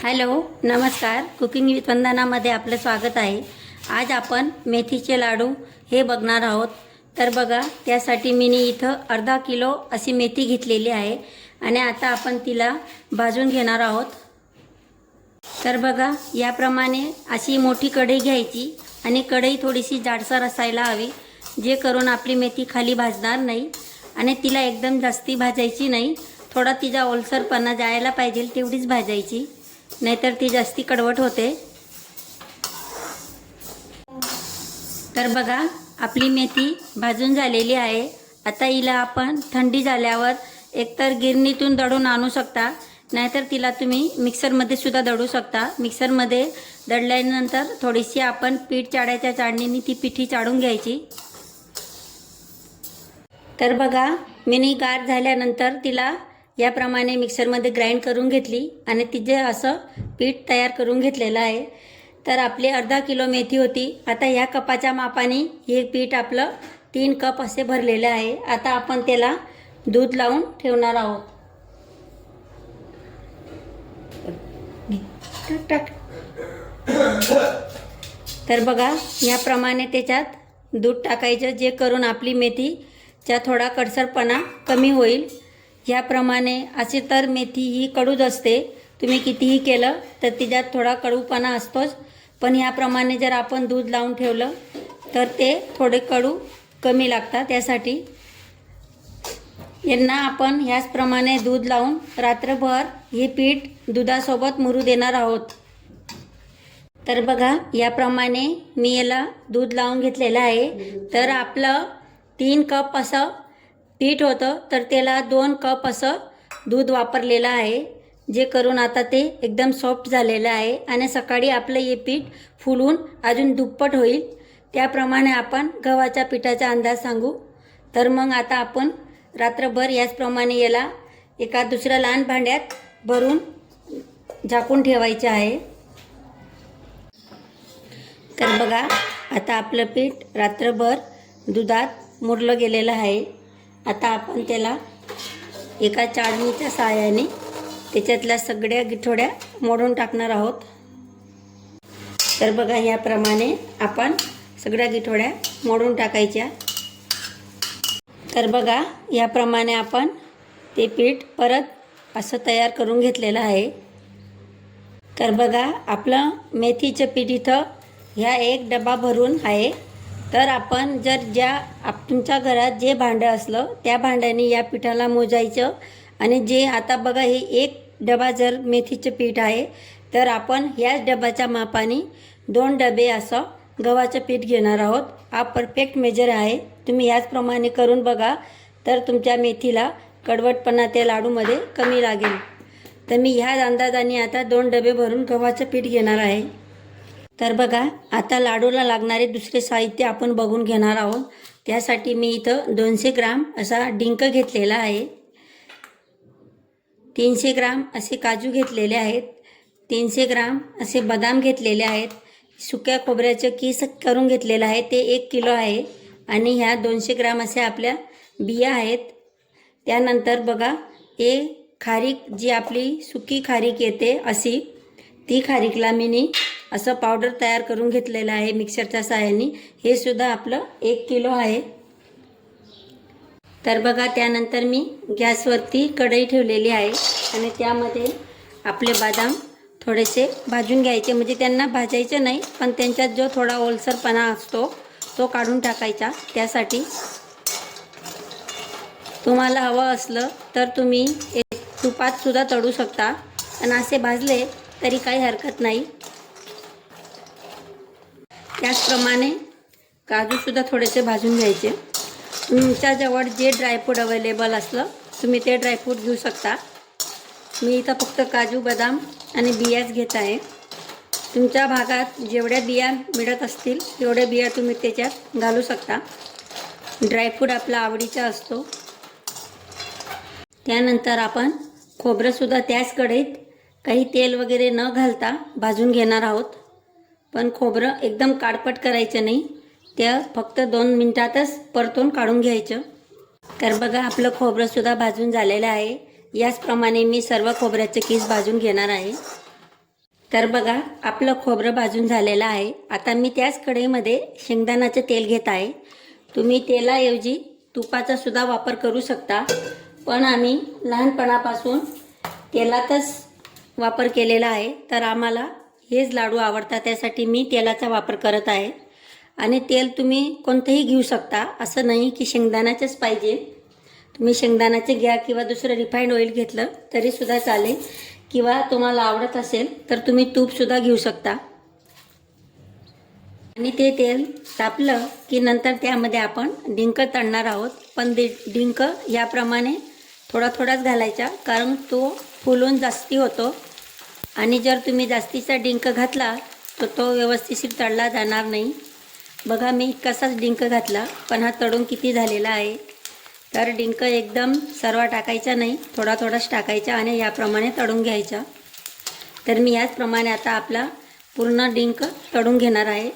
Hello नमस्कार, cooking with वंदनामध्ये आपलं स्वागत आहे। आज आपण मेथीचे लाडू हे बघणार आहोत। तर बघा, त्यासाठी मी इथं अर्धा किलो अशी मेथी घेतलेली आहे आणि आता आपण तिला भाजून घेणार आहोत। तर बघा, याप्रमाणे अशी मोठी कढई घ्यायची आणि कढई थोडीशी जाडसर असायला हवी, जे करून आपली मेथी खाली भाजणार नाही आणि तिला एकदम जास्ती भाजायची नाही। थोडा तिचा ओलसरपणा जायला पाहिजे तेवढीच भाजायची, नाहीतर ती जास्ती कडवट होते। तर बघा, आपली मेथी भाजून झालेली आहे। आता हिला आपण थंडी झाल्यावर एकतर गिरणीतून दळून आणू शकता, नाहीतर तिला तुम्ही मिक्सरमध्ये सुद्धा दळू शकता। मिक्सरमध्ये दळल्यानंतर थोडीशी आपण पीठ चाळायच्या चाळणीने ती पिठी चाळून घ्यायची। तर बघा, मिनी गार झाल्यानंतर तिला याप्रमाणे मिक्सरमध्ये ग्राइंड करून घेतली आणि तिचे असं पीठ तयार करून घेतलेलं आहे। तर आपली अर्धा किलो मेथी होती। आता ह्या कपाच्या मापाने हे पीठ आपलं 3 कप असे भरलेले आहे। आता आपण त्याला दूध लावून ठेवणार आहोत। तर बघा, याप्रमाणे त्याच्यात दूध टाकायचं, जे करून आपली मेथीचा थोडा कडसरपणा कमी होईल। याप्रमाणे असे तर मेथी ही कडूच असते, तुम्ही कितीही केलं तर तिच्यात थोडा कडूपणा असतोच, पण याप्रमाणे जर आपण दूध लावून ठेवलं तर ते थोडे कडू कमी लागतात। त्यासाठी यांना आपण ह्याचप्रमाणे दूध लावून रात्रभर हे पीठ दुधासोबत मुरू देणार आहोत। तर बघा, याप्रमाणे मी याला दूध लावून घेतलेलं आहे। तर आपलं 3 कप असं पीठ होतं, तर त्याला 2 कप असं दूध वापरलेलं आहे, जे करून आता ते एकदम सॉफ्ट झालेलं आहे आणि सकाळी आपलं हे पीठ फुलून अजून दुप्पट होईल। त्याप्रमाणे आपण गव्हाच्या पिठाचा अंदाज सांगू। तर मग आता आपण रात्रभर याचप्रमाणे याला एका दुसऱ्या लहान भांड्यात भरून झाकून ठेवायचे आहे। तर बघा, आता आपलं पीठ रात्रभर दुधात मुरलं गेलेलं आहे। आता आपण त्याला एका चाळणीच्या सहाय्याने त्याच्यातल्या सगळ्या गिठोड्या मोडून टाकणार आहोत। तर बघा, याप्रमाणे आपण सगळ्या गिठोड्या मोडून टाकायच्या। तर बघा, याप्रमाणे आपण ते पीठ परत असं तयार करून घेतलेलं आहे। तर बघा, आपलं मेथीचं पीठ इथं ह्या 1 डबा भरून आहे। तर आपण जर तुमच्या घरात जे भांडं असलं त्या भांड्याने या पिठाला मोजायचं आणि जे आता बघा, हे 1 डबा जर मेथीचं पीठ आहे, तर आपण ह्याच डब्याच्या मापाने 2 डबे असं गव्हाचं पीठ घेणार आहोत। हा परफेक्ट मेजर आहे, तुम्ही याचप्रमाणे करून बघा, तर तुमच्या मेथीला कडवटपणा त्या लाडूमध्ये कमी लागेल। तर मी ह्याच अंदाजाने आता 2 डबे भरून गव्हाचं पीठ घेणार आहे। तर बघा, आता लाडूला लागणारे दुसरे साहित्य आपण बघून घेणार आहोत। त्यासाठी मी इथं 200 ग्राम असा डिंक घेतलेला आहे, 300 ग्राम असे काजू घेतलेले आहेत, 300 ग्राम असे बदाम घेतलेले आहेत, सुक्या खोबऱ्याचं कीस करून घेतलेलं आहे, ते 1 किलो आहे आणि ह्या 200 ग्राम असे आपल्या बिया आहेत। त्यानंतर बघा, हे खारीक, जी आपली सुकी खारीक येते अशी, ती खारीकला मी असं पावडर तयार करून घेतलेलं आहे मिक्सरच्या सहाय्याने, हे सुद्धा आपलं 1 किलो आहे। तर बघा, त्यानंतर मी गॅसवरती कढई ठेवलेली आहे आणि त्यामध्ये आपले बदाम थोडेसे भाजून घ्यायचे, म्हणजे त्यांना भाजायचं नाही, पण त्यांच्यात जो थोडा ओलसरपणा असतो तो काढून टाकायचा। त्यासाठी तुम्हाला हवं असलं तर तुम्ही तुपात सुद्धा तळू शकता आणि असे भाजले तरी काही हरकत नाही। त्याचप्रमाणे काजूसुद्धा थोडेसे भाजून घ्यायचे। तुमच्याजवळ जे ड्रायफ्रूट अवेलेबल असलं तुम्ही ते ड्रायफ्रूट घेऊ शकता। मी इथं फक्त काजू, बदाम आणि बियाच घेत आहे। तुमच्या भागात जेवढ्या बिया मिळत असतील तेवढ्या बिया तुम्ही त्याच्यात घालू शकता। ड्रायफ्रूट आपला आवडीचा असतो। त्यानंतर आपण खोबरंसुद्धा त्याच कढईत काही तेल वगैरे न घालता भाजून घेणार आहोत, पण खोबरं एकदम काळपट करायचं नाही, त्या फक्त 2 मिनिटातच परतून काढून घ्यायचं। तर बघा, आपलं खोबरंसुद्धा भाजून झालेलं आहे। याचप्रमाणे मी सर्व खोबऱ्याचे कीस भाजून घेणार आहे। तर बघा आपलं खोबरं भाजून झालेलं आहे. आता मी त्याच कढईमध्ये शेंगदाण्याचं तेल घेत आहे. तुम्ही तेलाऐवजी तुपाचा सुद्धा वापर करू शकता, पण आम्ही लहानपणापासून तेलातच वापर केलेला आहे, तर आम्हाला हेच लाडू आवडतात. त्यासाठी मी तेलाचा वापर करत आहे. आणि तेल तुम्ही कोणतंही घेऊ शकता, असं नाही की शेंगदाण्याचंच पाहिजे. तुम्ही शेंगदाण्याचे घ्या किंवा दुसरं रिफाईंड ऑइल घेतलं तरीसुद्धा चालेल, किंवा तुम्हाला आवडत असेल तर तुम्ही तूपसुद्धा घेऊ शकता. आणि ते तेल तापलं की नंतर त्यामध्ये आपण डिंक तळणार आहोत. पण डिंक याप्रमाणे थोडा थोडाच घालायचा, कारण तो फुलून जास्ती होतो. आणि जर तुम्ही जास्तीचा डिंक घातला तर तो व्यवस्थित तळला जाणार नाही. बघा मी कसाच डिंक घातला, पण हा तळून किती झालेला आहे. तर डिंक एकदम सर्व टाकायचा नाही, थोडा थोडाच टाकायचा आणि याप्रमाणे तळून घ्यायचा. तर मी याचप्रमाणे आता आपला पूर्ण डिंक तळून घेणार आहे.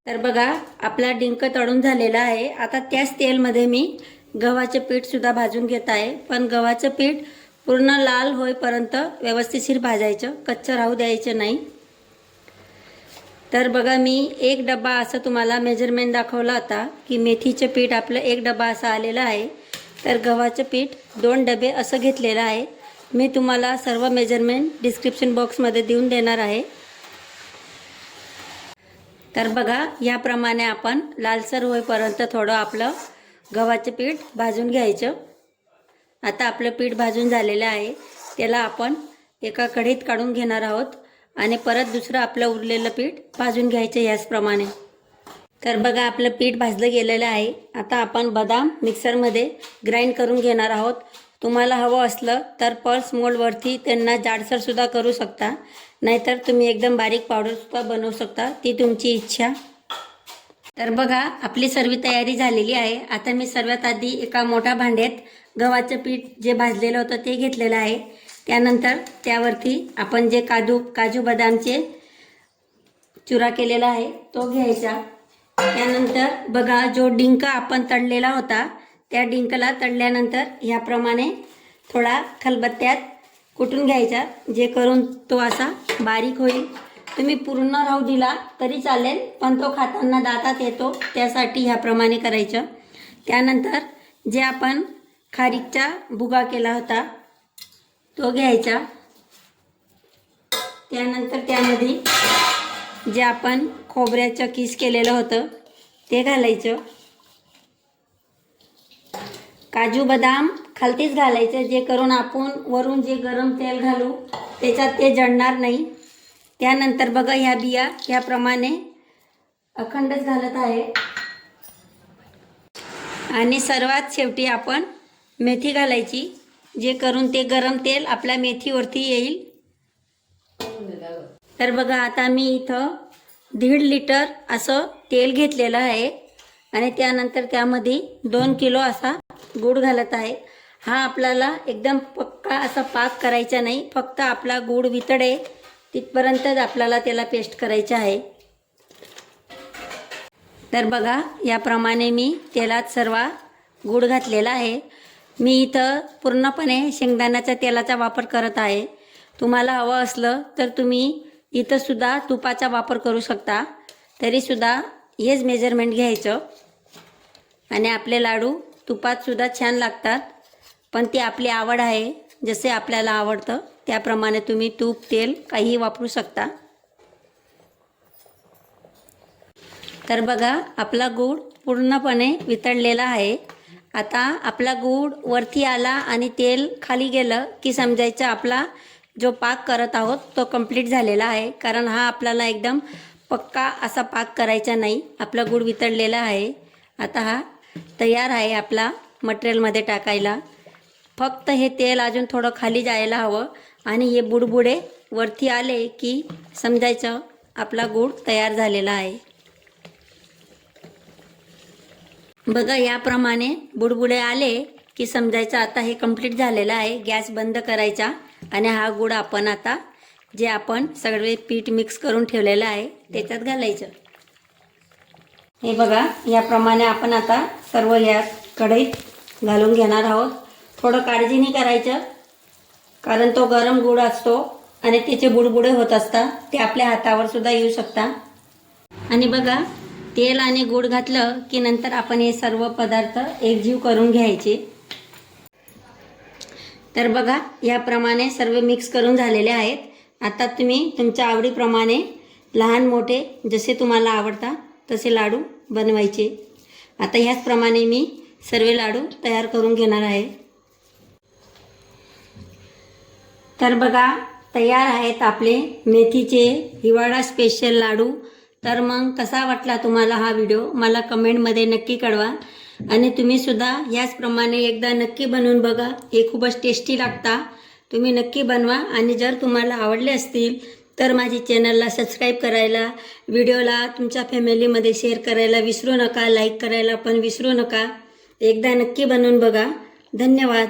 तर बघा आपला डिंक तळून झालेला आहे. आता त्याच तेलमध्ये मी गव्हाचं पीठसुद्धा भाजून घेत आहे. पण गव्हाचं पीठ पूर्ण लाल होईपर्यंत व्यवस्थितशीर भाजायचं, कच्चं राहू द्यायचं नाही. तर बघा मी एक डबा असं तुम्हाला मेजरमेंट दाखवला होता की मेथीचं पीठ आपलं एक डबा असं आलेलं आहे. तर गव्हाचं पीठ 2 डबे असं घेतलेलं आहे. मी तुम्हाला सर्व मेजरमेंट डिस्क्रिप्शन बॉक्समध्ये देऊन देणार आहे. तर बघा याप्रमाणे आपण लालसर होईपर्यंत थोडं आपलं गव्हाचं पीठ भाजून घ्यायचं. आता आपलं पीठ भाजून झालेलं आहे. त्याला आपण एका कढईत काढून घेणार आहोत आणि परत दुसरं आपलं उरलेलं पीठ भाजून घ्यायचं याचप्रमाणे. तर बघा आपलं पीठ भाजलं गेलेलं आहे. आता आपण बदाम मिक्सरमध्ये ग्राइंड करून घेणार आहोत. तुम्हाला हवं असलं तर पल्स मोडवरती त्यांना जाडसरसुद्धा करू शकता, नाहीतर तुम्ही एकदम बारीक पावडरसुद्धा बनवू शकता, ती तुमची इच्छा. तर बघा आपली सर्व तयारी झालेली आहे. आता मी सर्वात आधी एका मोठ्या भांड्यात गव्हाचं पीठ जे भाजलेलं होतं ते घेतलेलं आहे. त्यानंतर त्यावरती आपण जे काजू बदामचे चुरा केलेला आहे तो घ्यायचा. त्यानंतर बघा जो डिंक आपण तळलेला होता त्या डिंकला तळल्यानंतर ह्याप्रमाणे थोडा खलबत्त्यात कुटून घ्यायचा, जे करून तो असा बारीक होईल. तुम्ही पूर्ण राहू दिला तरी चालेल, पण तो खाताना दातात येतो, त्यासाठी ह्याप्रमाणे करायचं. त्यानंतर जे आपण खारीकचा भुगा केला होता तो घ्यायचा. त्यानंतर त्यामध्ये जे आपण खोबऱ्याचं किस केलेलं होतं ते घालायचं. काजू बदाम खालतीच घालायचं, जे करून आपण वरून जे गरम तेल घालू त्याच्यात ते जळणार नाही. त्यानंतर बघा ह्या बिया याप्रमाणे अखंडच घालत आहे. आणि सर्वात शेवटी आपण मेथी घालायची, जे करून ते गरम तेल आपल्या मेथीवरती येईल. तर बघा आता मी इथं 1.5 लिटर असं तेल घेतलेलं आहे आणि त्यानंतर त्यामध्ये 2 किलो असा गूळ घालत आहे. हा आपल्याला एकदम पक्का असा पाक करायचा नाही, फक्त आपला गूळ वितळे तिथपर्यंतच आपल्याला त्याला पेस्ट करायचं आहे. तर बघा याप्रमाणे मी तेलात सर्व गूळ घातलेला आहे. मी इथं पूर्णपणे शेंगदाण्याच्या तेलाचा वापर करत आहे. तुम्हाला हवं असलं तर तुम्ही इथंसुद्धा तुपाचा वापर करू शकता, तरीसुद्धा हेच मेजरमेंट घ्यायचं. आणि आपले लाडू तुपातसुद्धा छान लागतात, पण ती आपली आवड आहे, जसे आपल्याला आवडतं त्याप्रमाणे तुम्ही तूप तेल काहीही वापरू शकता. तर बघा आपला गूळ पूर्णपणे वितळलेला आहे. आता आपला गूळ वरती आला आणि तेल खाली गेलं की समजायचं आपला जो पाक करत आहोत तो कंप्लीट झालेला आहे. कारण हा आपल्याला एकदम पक्का असा पाक करायचा नाही, आपला गूळ वितळलेला आहे. आता हा तयार आहे आपला मटेरियलमध्ये टाकायला. फक्त हे तेल अजून थोडं खाली जायला हवं आणि हे बुडबुडे वरती आले की समजायचं आपला गूळ तयार झालेला आहे. बघा याप्रमाणे बुडबुडे आले की समजायचं आता हे कंप्लीट झालेलं आहे. गॅस बंद करायचा आणि हा गूळ आपण आता जे आपण सगळे पीठ मिक्स करून ठेवलेलं आहे त्याच्यात घालायचं. हे बघा याप्रमाणे आपण आता सर्व या कढईत घालून घेणार आहोत. थोडं काळजीने करायचं, कारण तो गरम गूळ असतो आणि त्याचे बुडबुडे होत असतात, ते आपल्या हातावर सुद्धा येऊ शकतात। आणि बघा, तेल आणि गूळ घातलं की नंतर आपण हे सर्व पदार्थ एकजीव करून घ्यायचे। तर बघा, याप्रमाणे सर्व मिक्स करून झालेले आहेत। आता तुम्ही तुमच्या आवडीप्रमाणे लहान मोठे जसे तुम्हाला आवडतात तसे लाडू बनवायचे। आता ह्याचप्रमाणे मी सर्व लाडू तयार करून घेणार आहे। तर बघा, तयार आहेत आपले मेथीचे हिवाळा स्पेशल लाडू। तर मग कसा वाटला तुम्हाला हा व्हिडिओ मला कमेंटमध्ये नक्की कळवा। आणि तुम्ही सुद्धा याचप्रमाणे एकदा नक्की बनवून बघा, हे खूपच टेस्टी लागतात। तुम्ही नक्की बनवा आणि जर तुम्हाला आवडले असतील तर माझी चॅनलला सबस्क्राईब करायला, व्हिडिओला तुमच्या फॅमिलीमध्ये शेअर करायला विसरू नका, लाईक करायला पण विसरू नका। एकदा नक्की बनवून बघा। धन्यवाद।